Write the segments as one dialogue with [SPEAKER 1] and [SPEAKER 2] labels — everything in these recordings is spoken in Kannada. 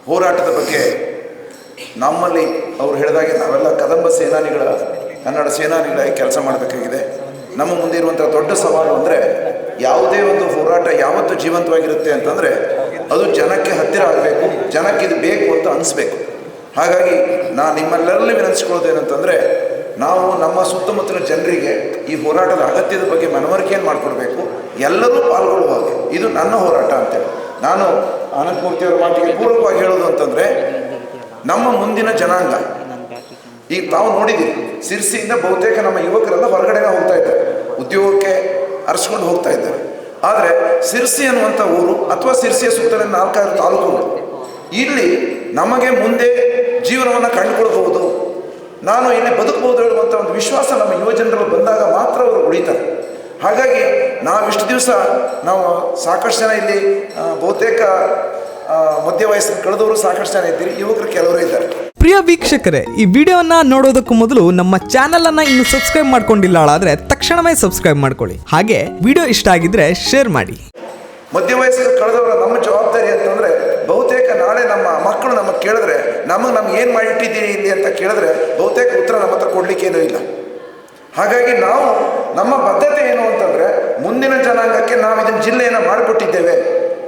[SPEAKER 1] ಹೋರಾಟದ ಬಗ್ಗೆ ನಮ್ಮಲ್ಲಿ ಅವರು ಹೇಳಿದಾಗೆ ನಾವೆಲ್ಲ ಕದಂಬ ಸೇನಾನಿಗಳ ಕನ್ನಡ ಸೇನಾನಿಗಳಾಗಿ ಕೆಲಸ ಮಾಡಬೇಕಾಗಿದೆ. ನಮ್ಮ ಮುಂದೆ ಇರುವಂಥ ದೊಡ್ಡ ಸವಾಲು ಅಂದರೆ ಯಾವುದೇ ಒಂದು ಹೋರಾಟ ಯಾವತ್ತೂ ಜೀವಂತವಾಗಿರುತ್ತೆ ಅಂತಂದರೆ ಅದು ಜನಕ್ಕೆ ಹತ್ತಿರ ಆಗಬೇಕು, ಜನಕ್ಕೆ ಇದು ಬೇಕು ಅಂತ ಅನಿಸ್ಬೇಕು. ಹಾಗಾಗಿ ನಾನು ನಿಮ್ಮೆಲ್ಲರಲ್ಲಿ ವಿನಂತಿಸ್ಕೊಳ್ಳೋದೇನಂತಂದರೆ ನಾವು ನಮ್ಮ ಸುತ್ತಮುತ್ತಲಿನ ಜನರಿಗೆ ಈ ಹೋರಾಟದ ಅಗತ್ಯದ ಬಗ್ಗೆ ಮನವರಿಕೆಯನ್ನು ಮಾಡಿಕೊಡ್ಬೇಕು, ಎಲ್ಲರೂ ಪಾಲ್ಗೊಳ್ಳುವ ಹಾಗೆ. ಇದು ನನ್ನ ಹೋರಾಟ ಅಂತೇಳಿ ನಾನು ಅನಂತಮೂರ್ತಿಯವರ ಮಾತಿಗೆ ಪೂರ್ವಕವಾಗಿ ಹೇಳೋದು ಅಂತಂದರೆ ನಮ್ಮ ಮುಂದಿನ ಜನಾಂಗ ಈಗ ತಾವು ನೋಡಿದ್ದೀರಿ, ಸಿರ್ಸಿಯಿಂದ ಬಹುತೇಕ ನಮ್ಮ ಯುವಕರೆಲ್ಲ ಹೊರಗಡೆನೇ ಹೋಗ್ತಾ ಇದ್ದಾರೆ, ಉದ್ಯೋಗಕ್ಕೆ ಅರಸ್ಕೊಂಡು ಹೋಗ್ತಾ ಇದ್ದಾರೆ. ಆದರೆ ಸಿರ್ಸಿ ಅನ್ನುವಂಥ ಊರು ಅಥವಾ ಸಿರ್ಸಿಯ ಸುತ್ತಲಿನ 4-5 ತಾಲೂಕುಗಳು ಇಲ್ಲಿ ನಮಗೆ ಮುಂದೆ ಜೀವನವನ್ನು ಕಂಡುಕೊಳ್ಬಹುದು, ನಾನು ಇಲ್ಲಿ ಬದುಕಬಹುದು ಹೇಳುವಂಥ ಒಂದು ವಿಶ್ವಾಸ ನಮ್ಮ ಯುವಜನರಲ್ಲಿ ಬಂದಾಗ ಮಾತ್ರ ಅವರು ಉಳಿತಾರೆ. ಹಾಗಾಗಿ ನಾವಿಷ್ಟು ದಿವಸ ನಾವು ಸಾಕಷ್ಟು ಜನ ಇಲ್ಲಿ ಬಹುತೇಕ ಮಧ್ಯ ವಯಸ್ಸಿನ ಕಳೆದವರು ಸಾಕಷ್ಟು ಜನ ಇದ್ದೀರಿ, ಯುವಕರು ಕೆಲವರು ಇದ್ದಾರೆ.
[SPEAKER 2] ಪ್ರಿಯ ವೀಕ್ಷಕರೇ, ಈ ವಿಡಿಯೋವನ್ನ ನೋಡೋದಕ್ಕೂ ಮೊದಲು ನಮ್ಮ ಚಾನೆಲ್ ಅನ್ನ ಇನ್ನು ಸಬ್ಸ್ಕ್ರೈಬ್ ಮಾಡ್ಕೊಂಡಿಲ್ಲ ಆದ್ರೆ ತಕ್ಷಣವೇ ಸಬ್ಸ್ಕ್ರೈಬ್ ಮಾಡ್ಕೊಳ್ಳಿ. ಹಾಗೆ ವಿಡಿಯೋ ಇಷ್ಟ ಆಗಿದ್ರೆ ಶೇರ್ ಮಾಡಿ.
[SPEAKER 1] ಮಧ್ಯ ವಯಸ್ಸಿನ ಕಳೆದವರ ನಮ್ಮ ಜವಾಬ್ದಾರಿ ಅಂತಂದ್ರೆ ಬಹುತೇಕ ನಾಳೆ ನಮ್ಮ ಮಕ್ಕಳು ನಮಗೆ ಕೇಳಿದ್ರೆ ನಮ್ಗೆ ಏನು ಮಾಡಿಟ್ಟಿದ್ದೀರಿ ಇಲ್ಲಿ ಅಂತ ಕೇಳಿದ್ರೆ ಬಹುತೇಕ ಉತ್ತರ ನಮ್ಮ ಹತ್ರ ಕೊಡ್ಲಿಕ್ಕೇನೂ ಇಲ್ಲ. ಹಾಗಾಗಿ ನಾವು ನಮ್ಮ ಬದ್ಧತೆ ಏನು ಅಂತಂದ್ರೆ ಮುಂದಿನ ಜನಾಂಗಕ್ಕೆ ನಾವು ಇದನ್ನ ಜಿಲ್ಲೆಯನ್ನು ಮಾಡಿಕೊಟ್ಟಿದ್ದೇವೆ,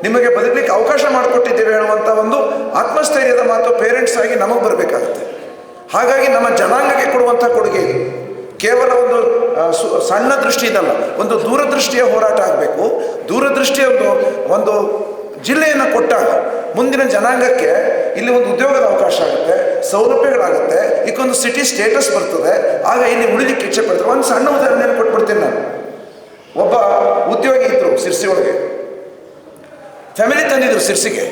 [SPEAKER 1] ನಿಮಗೆ ಬದುಕಲಿಕ್ಕೆ ಅವಕಾಶ ಮಾಡಿಕೊಟ್ಟಿದ್ದೇವೆ ಹೇಳುವಂಥ ಒಂದು ಆತ್ಮಸ್ಥೈರ್ಯದ ಮಾತು ಪೇರೆಂಟ್ಸ್ ಆಗಿ ನಮಗೆ ಬರಬೇಕಾಗುತ್ತೆ. ಹಾಗಾಗಿ ನಮ್ಮ ಜನಾಂಗಕ್ಕೆ ಕೊಡುವಂಥ ಕೊಡುಗೆ ಇದು ಕೇವಲ ಒಂದು ಸಣ್ಣ ದೃಷ್ಟಿ ಇದಲ್ಲ, ಒಂದು ದೂರದೃಷ್ಟಿಯ ಹೋರಾಟ ಆಗಬೇಕು. ದೂರದೃಷ್ಟಿಯ ಒಂದು ಜಿಲ್ಲೆಯನ್ನು ಕೊಟ್ಟಾಗ ಮುಂದಿನ ಜನಾಂಗಕ್ಕೆ ಇಲ್ಲಿ ಒಂದು ಉದ್ಯೋಗದ ಅವಕಾಶ ಆಗುತ್ತೆ, ಸೌಲಭ್ಯಗಳಾಗುತ್ತೆ, ಈಗೊಂದು ಸಿಟಿ ಸ್ಟೇಟಸ್ ಬರ್ತದೆ, ಆಗ ಇಲ್ಲಿ ಉಳಿಲಿಕ್ಕೆ ಇಚ್ಛೆ ಪಡ್ತಾರೆ. ಒಂದು ಸಣ್ಣ ಉದಾಹರಣೆಯನ್ನು ಕೊಟ್ಬಿಡ್ತೀನಿ ನಾನು. ಒಬ್ಬ ಉದ್ಯೋಗಿ ಇದ್ದರು ಸಿರ್ಸಿ ಒಳಗೆ, ಫ್ಯಾಮಿಲಿ ತಂದಿದ್ರು ಸಿರ್ಸಿಗೆ.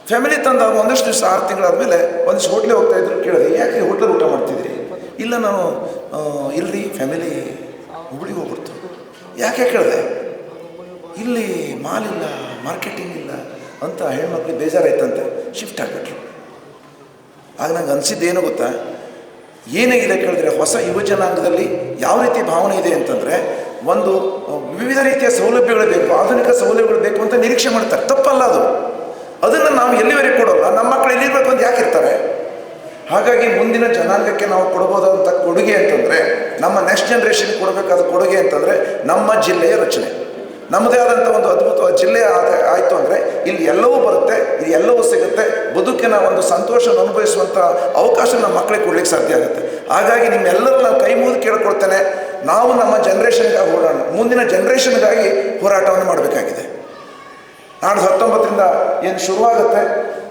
[SPEAKER 1] ಫ್ಯಾಮಿಲಿ ತಂದಾಗ ಒಂದಷ್ಟು ದಿವಸ 6 ತಿಂಗಳಾದಮೇಲೆ ಒಂದಿಷ್ಟು ಹೋಟ್ಲಿಗೆ ಹೋಗ್ತಾ ಇದ್ರು. ಕೇಳಿದೆ, ಯಾಕೆ ಹೋಟ್ಲಲ್ಲಿ ಊಟ ಮಾಡ್ತಿದ್ರಿ? ಇಲ್ಲ ನಾನು ಇಲ್ರಿ ಫ್ಯಾಮಿಲಿ ಹುಬ್ಳಿಗೆ ಹೋಗ್ಬಿಡ್ತು. ಯಾಕೆ ಕೇಳಿದೆ? ಇಲ್ಲಿ ಮಾಲ್ ಇಲ್ಲ, ಮಾರ್ಕೆಟಿಂಗ್ ಇಲ್ಲ ಅಂತ ಹೆಣ್ಮಕ್ಳಿಗೆ ಬೇಜಾರಾಯ್ತಂತೆ, ಶಿಫ್ಟ್ ಆಗಿಬಿಟ್ರು. ಆಗ ನಂಗೆ ಅನಿಸಿದ್ದೇನು ಗೊತ್ತಾ, ಏನಾಗಿದೆ ಕೇಳಿದ್ರೆ ಹೊಸ ಯುವ ಜನಾಂಗದಲ್ಲಿ ಯಾವ ರೀತಿ ಭಾವನೆ ಇದೆ ಅಂತಂದರೆ ಒಂದು ವಿವಿಧ ರೀತಿಯ ಸೌಲಭ್ಯಗಳು ಬೇಕು, ಆಧುನಿಕ ಸೌಲಭ್ಯಗಳು ಬೇಕು ಅಂತ ನಿರೀಕ್ಷೆ ಮಾಡ್ತಾರೆ. ತಪ್ಪಲ್ಲ ಅದು, ಅದನ್ನು ನಾವು ಎಲ್ಲಿವರೆಗೆ ಕೊಡೋಲ್ಲ. ನಮ್ಮ ಮಕ್ಕಳು ಎಲ್ಲಿರ್ಬೇಕು ಅಂತ ಯಾಕಿರ್ತಾರೆ? ಹಾಗಾಗಿ ಮುಂದಿನ ಜನಾಂಗಕ್ಕೆ ನಾವು ಕೊಡಬಹುದಾದಂಥ ಕೊಡುಗೆ ಅಂತಂದರೆ, ನಮ್ಮ ನೆಕ್ಸ್ಟ್ ಜನ್ರೇಷನ್ಗೆ ಕೊಡಬೇಕಾದ ಕೊಡುಗೆ ಅಂತಂದರೆ ನಮ್ಮ ಜಿಲ್ಲೆಯ ರಚನೆ. ನಮ್ಮದೇ ಆದಂಥ ಒಂದು ಅದ್ಭುತವಾದ ಜಿಲ್ಲೆ ಆಯಿತು ಅಂದರೆ ಇಲ್ಲಿ ಎಲ್ಲವೂ ಬರುತ್ತೆ, ಇಲ್ಲಿ ಎಲ್ಲವೂ ಸಿಗುತ್ತೆ, ಬದುಕಿನ ಒಂದು ಸಂತೋಷವನ್ನು ಅನುಭವಿಸುವಂಥ ಅವಕಾಶ ನಮ್ಮ ಮಕ್ಕಳಿಗೆ ಕೊಡ್ಲಿಕ್ಕೆ ಸಾಧ್ಯ ಆಗುತ್ತೆ. ಹಾಗಾಗಿ ನಿಮ್ಮೆಲ್ಲರೂ ನಾನು ಕೈ ಮುಗಿದು ಕೇಳ್ಕೊಳ್ತೇನೆ, ನಾವು ನಮ್ಮ ಜನ್ರೇಷನ್ಗಾಗಿ ಹೋರಾಡೋಣ, ಮುಂದಿನ ಜನ್ರೇಷನ್ಗಾಗಿ ಹೋರಾಟವನ್ನು ಮಾಡಬೇಕಾಗಿದೆ. ನಾಳೆ 19ರಿಂದ ಏನು ಶುರುವಾಗುತ್ತೆ,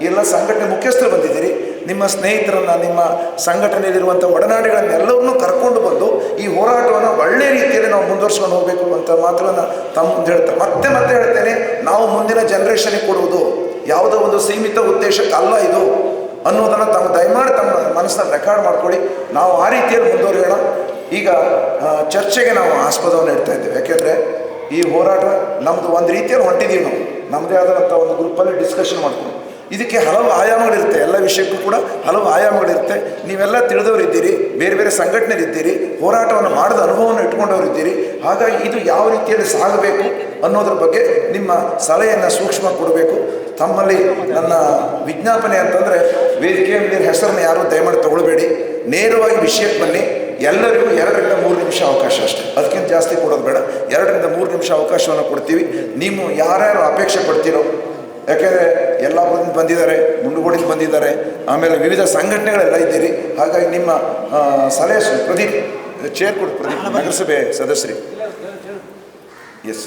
[SPEAKER 1] ಎಲ್ಲ ಸಂಘಟನೆ ಮುಖ್ಯಸ್ಥರು ಬಂದಿದ್ದೀರಿ, ನಿಮ್ಮ ಸ್ನೇಹಿತರನ್ನು, ನಿಮ್ಮ ಸಂಘಟನೆಯಲ್ಲಿರುವಂಥ ಒಡನಾಡಿಗಳನ್ನೆಲ್ಲವನ್ನೂ ಕರ್ಕೊಂಡು ಬಂದು ಈ ಹೋರಾಟವನ್ನು ಒಳ್ಳೆಯ ರೀತಿಯಲ್ಲಿ ನಾವು ಮುಂದುವರ್ಸ್ಕೊಂಡು ಹೋಗಬೇಕು ಅಂತ ಮಾತನ್ನು ತಮ್ಮ ಮುಂದೆ ಹೇಳ್ತಾರೆ. ಮತ್ತೆ ಹೇಳ್ತೇನೆ, ನಾವು ಮುಂದಿನ ಜನ್ರೇಷನ್ಗೆ ಕೊಡುವುದು ಯಾವುದೋ ಒಂದು ಸೀಮಿತ ಉದ್ದೇಶಕ್ಕೆ ಅಲ್ಲ ಇದು ಅನ್ನೋದನ್ನು ದಯಮಾಡಿ ತಮ್ಮ ಮನಸ್ಸನ್ನು ರೆಕಾರ್ಡ್ ಮಾಡ್ಕೊಳ್ಳಿ. ನಾವು ಆ ರೀತಿಯಲ್ಲಿ ಮುಂದುವರಿಯೋಣ. ಈಗ ಚರ್ಚೆಗೆ ನಾವು ಆಸ್ಪದವನ್ನು ಇಡ್ತಾ ಇದ್ದೇವೆ. ಯಾಕೆಂದರೆ ಈ ಹೋರಾಟ ನಮ್ಮದು ಒಂದು ರೀತಿಯಲ್ಲಿ ಹೊಂಟಿದ್ದೀವಿ, ನಾವು ನಮ್ಮದೇ ಆದಂಥ ಒಂದು ಗ್ರೂಪಲ್ಲಿ ಡಿಸ್ಕಷನ್ ಮಾಡ್ಕೊಂಡು ಇದಕ್ಕೆ ಹಲವು ಆಯಾಮಗಳಿರುತ್ತೆ, ಎಲ್ಲ ವಿಷಯಕ್ಕೂ ಕೂಡ ಹಲವು ಆಯಾಮಗಳಿರುತ್ತೆ. ನೀವೆಲ್ಲ ತಿಳಿದವರಿದ್ದೀರಿ, ಬೇರೆ ಬೇರೆ ಸಂಘಟನೆಗಳಿದ್ದೀರಿ, ಹೋರಾಟವನ್ನು ಮಾಡಿದ ಅನುಭವವನ್ನು ಇಟ್ಕೊಂಡವರಿದ್ದೀರಿ. ಹಾಗಾಗಿ ಇದು ಯಾವ ರೀತಿಯಲ್ಲಿ ಸಾಗಬೇಕು ಅನ್ನೋದ್ರ ಬಗ್ಗೆ ನಿಮ್ಮ ಸಲಹೆಯನ್ನು ಸೂಕ್ಷ್ಮ ಕೊಡಬೇಕು. ತಮ್ಮಲ್ಲಿ ನನ್ನ ವಿಜ್ಞಾಪನೆ ಅಂತಂದರೆ ವೇದಿಕೆಯ ಮೇಲೆ ಹೆಸರನ್ನು ಯಾರೂ ದಯಮಾಡಿ ತಗೊಳ್ಬೇಡಿ, ನೇರವಾಗಿ ವಿಷಯಕ್ಕೆ ಬನ್ನಿ. ಎಲ್ಲರಿಗೂ 2ರಿಂದ 3 ನಿಮಿಷ ಅವಕಾಶ ಅಷ್ಟೇ, ಅದಕ್ಕಿಂತ ಜಾಸ್ತಿ ಕೊಡೋದು ಬೇಡ. 2ರಿಂದ 3 ನಿಮಿಷ ಅವಕಾಶವನ್ನು ಕೊಡ್ತೀವಿ. ನೀವು ಯಾರ್ಯಾರು ಅಪೇಕ್ಷೆ ಪಡ್ತೀರೋ, ಯಾಕೆಂದರೆ ಯಲ್ಲಾಪುರದಿಂದ ಬಂದಿದ್ದಾರೆ, ಮುಂಡಗೋಡಿಂದ ಬಂದಿದ್ದಾರೆ, ಆಮೇಲೆ ವಿವಿಧ ಸಂಘಟನೆಗಳೆಲ್ಲ ಇದ್ದೀರಿ. ಹಾಗಾಗಿ ನಿಮ್ಮ ಸಲಹೆ ಪ್ರದೀಪ್ ಚೇರ್ ಕೊಡಿ, ಪ್ರದೀಪ್ ನಗರಸಭೆ ಸದಸ್ಯರಿ. ಎಸ್,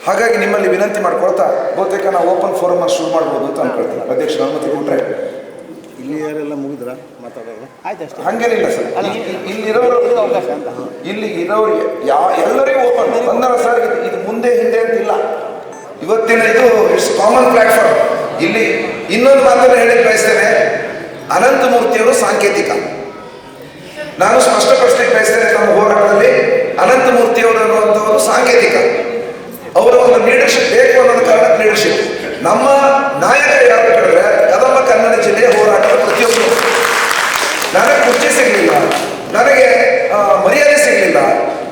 [SPEAKER 1] ಹಾಗಾಗಿ ನಿಮ್ಮಲ್ಲಿ ವಿನಂತಿ ಮಾಡ್ಕೊಳ್ತಾ ಬಹುತೇಕ ನಾವು ಓಪನ್ ಫೋರಮ್ ಶುರು ಮಾಡ್ಬೋದು ಅಂತ ಅನ್ಕೊಳ್ತೀನಿ. ಅಧ್ಯಕ್ಷರ ಅನುಮತಿ ಕೊಟ್ಟರೆ
[SPEAKER 3] ಇಲ್ಲಿ ಯಾರೆಲ್ಲ ಮುಗಿದ್ರ ಮಾತಾಡೋದು ಆಯ್ತು,
[SPEAKER 1] ಹಂಗೇನಿಲ್ಲ ಸರ್. ಇಲ್ಲಿರೋರು ಅವಕಾಶ ಅಂತ, ಇಲ್ಲಿ ಇರೋರು ಎಲ್ಲರಿಗೂ ಓಪನ್ ಬಂದರ ಸರ್. ಇದು ಮುಂದೆ ಹಿಂದೆ ಅಂತಿಲ್ಲ, ಇವತ್ತಿನ ಇದು ಇಟ್ಸ್ ಕಾಮನ್ ಪ್ಲಾಟ್ಫಾರ್ಮ್. ಇಲ್ಲಿ ಇನ್ನೊಂದು ಮಾತನ್ನು ಹೇಳಕ್ಕೆ ಬಯಸ್ತೇನೆ, ಅನಂತಮೂರ್ತಿಯವರು ಸಾಂಕೇತಿಕ. ನಾನು ಸ್ಪಷ್ಟಪಡಿಸ್ಲಿಕ್ಕೆ ಬಯಸ್ತೇನೆ, ನಮ್ಮ ಹೋರಾಟದಲ್ಲಿ ಅನಂತಮೂರ್ತಿಯವರು ಅನ್ನುವಂಥವರು ಸಾಂಕೇತಿಕ. ಅವರ ಒಂದು ಲೀಡರ್ಶಿಪ್ ಬೇಕು ಅನ್ನೋದು ಕಾರಣಕ್ಕೆ ಲೀಡರ್ಶಿಪ್. ನಮ್ಮ ನಾಯಕ ಯಾರು ಕೇಳಿದ್ರೆ ಕದಂಬ ಕನ್ನಡ ಜಿಲ್ಲೆಯ ಹೋರಾಟದ ಪ್ರತಿಯೊಬ್ಬರು. ನನಗೆ ಕುರ್ಚಿ ಸಿಗಲಿಲ್ಲ, ನನಗೆ ಮರ್ಯಾದೆ ಸಿಗಲಿಲ್ಲ,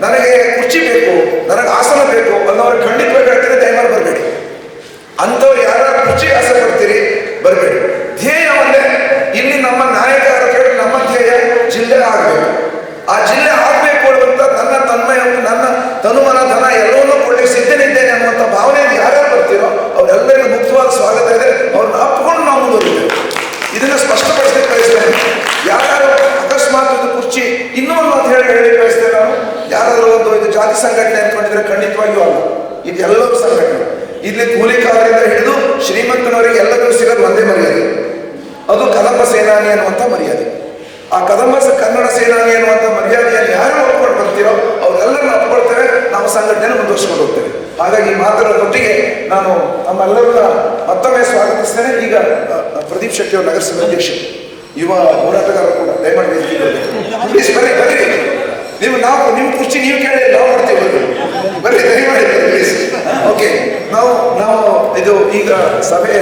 [SPEAKER 1] ನನಗೆ ಕುರ್ಚಿ ಬೇಕು, ನನಗೆ ಆಸನ ಬೇಕು ಅನ್ನೋರು ಖಂಡಿತವಾಗಿ ಹೇಳ್ತಾರೆ, ದಯಮಾಡಿ ಬರಬೇಡಿ. ಅಂಥವ್ರು ಯಾರು ಕುರ್ಚಿಗೆ ಆಸೆ ಪಡ್ತೀರಿ ಬರಬೇಡಿ. ಧ್ಯೇಯ ಒಂದೇ, ಇಲ್ಲಿ ನಮ್ಮ ನಾಯಕರ ಕೇಳಿ ನಮ್ಮ ಧ್ಯೇಯ ಜಿಲ್ಲೆ ಆಗಬೇಕು. ಆ ಜಿಲ್ಲೆ ಆಗಬೇಕು ಅನ್ನುವಂಥ ನನ್ನ ತನ್ಮಯ, ನನ್ನ ತನುಮನ ಧನ ಎಲ್ಲವನ್ನೂ ಕೊಡಲಿಕ್ಕೆ ಸಿದ್ಧನಿದ್ದೇನೆ ಅನ್ನುವಂಥ ಭಾವನೆಯಲ್ಲಿ ಯಾರ್ಯಾರು ಬರ್ತೀರೋ ಅವರೆಲ್ಲರಿಗೂ ಮುಕ್ತವಾದ ಸ್ವಾಗತ ಇದೆ. ಅವ್ರನ್ನ ಅಪ್ಕೊಂಡು ನಾವು ಮುಂದುವರಿದ್ದೇವೆ. ಇದನ್ನು ಸ್ಪಷ್ಟಪಡಿಸಲಿಕ್ಕೆ ಬಯಸ್ತೇನೆ. ಯಾರು ಅಕಸ್ಮಾತ್ ಇದು ಕುರ್ಚಿ ಇನ್ನೂ ಒಂದು ಮಾತು ಹೇಳಿ ಬಯಸ್ತೇನೆ ನಾನು. ಯಾರಾದರೂ ಇದು ಜಾತಿ ಸಂಘಟನೆ ಅಂದ್ಕೊಂಡಿದ್ರೆ ಖಂಡಿತವಾಗಿಯೂ ಅಲ್ಲ. ಇದು ಎಲ್ಲರೂ ಸಂಘಟನೆ. ಇಲ್ಲಿ ಕೂಲಿಕಾರರಿಂದ ಹಿಡಿದು ಶ್ರೀಮಂತನವರಿಗೆ ಎಲ್ಲರಿಗೂ ಸಿಗೋದು ಒಂದೇ ಮರ್ಯಾದೆ, ಅದು ಕದಂಬ ಸೇನಾನಿ ಅನ್ನುವಂಥ ಮರ್ಯಾದೆ. ಆ ಕದಂಬ ಕನ್ನಡ ಸೇನಾನಿ ಅನ್ನುವಂಥ ಮರ್ಯಾದೆಯನ್ನು ಯಾರು ಒಪ್ಕೊಂಡು ಬರ್ತೀರೋ ಅವರೆಲ್ಲರನ್ನ ಒಪ್ಕೊಳ್ತೇವೆ. ನಾವು ಸಂಘಟನೆಯನ್ನು ಮುಂದುವರ್ಸ್ಕೊಂಡು ಹೋಗ್ತೇವೆ. ಹಾಗಾಗಿ ಈ ಮಾತುಗಳೊಟ್ಟಿಗೆ ನಾನು ನಮ್ಮೆಲ್ಲರನ್ನ ಮತ್ತೊಮ್ಮೆ ಸ್ವಾಗತಿಸ್ತೇನೆ. ಈಗ ಪ್ರದೀಪ್ ಶೆಟ್ಟಿ ಅವರು ನಗರಸಭೆ ಅಧ್ಯಕ್ಷರು, ಯುವ ಹೋರಾಟಗಾರರು ಕೂಡ ದಯಮಾಡಿ ಪ್ಲೀಸ್ ಬರ್ರಿ ಬರ್ರಿ. ನಾವು ನಿಮ್ಮ ಕುರ್ಚಿ ನೀವು ಕೇಳಿ ನಾವು ಮಾಡ್ತೀವಿ, ಬರ್ರಿ ದಯಮಾಡಿ ಪ್ಲೀಸ್. ಓಕೆ, ನಾವು ಇದು ಈಗ ಸಭೆ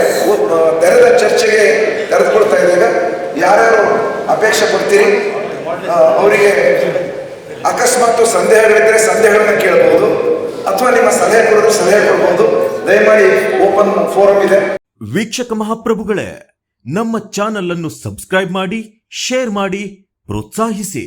[SPEAKER 1] ತೆರೆದ ಚರ್ಚೆಗೆ ತೆರೆದುಕೊಳ್ತಾ ಇದ್ದಾಗ ಯಾರ್ಯಾರು ಅಪೇಕ್ಷೆ ಪಡ್ತೀರಿ ಅವರಿಗೆ ಅಕಸ್ಮಾತ್ ಸಂದೇಹಗಳಿದ್ರೆ ಸಂದೇಹಗಳನ್ನ ಕೇಳಬಹುದು, ಅಥವಾ ನಿಮ್ಮ ಸಲಹೆ ಕೊಡೋದು ಸಲಹೆ ಕೊಡಬಹುದು. ದಯಮಾಡಿ ಓಪನ್ ಫೋರಂ ಇದೆ.
[SPEAKER 4] ವೀಕ್ಷಕ ಮಹಾಪ್ರಭುಗಳೇ, ನಮ್ಮ ಚಾನಲ್ ಅನ್ನು ಸಬ್ಸ್ಕ್ರೈಬ್ ಮಾಡಿ, ಶೇರ್ ಮಾಡಿ, ಪ್ರೋತ್ಸಾಹಿಸಿ.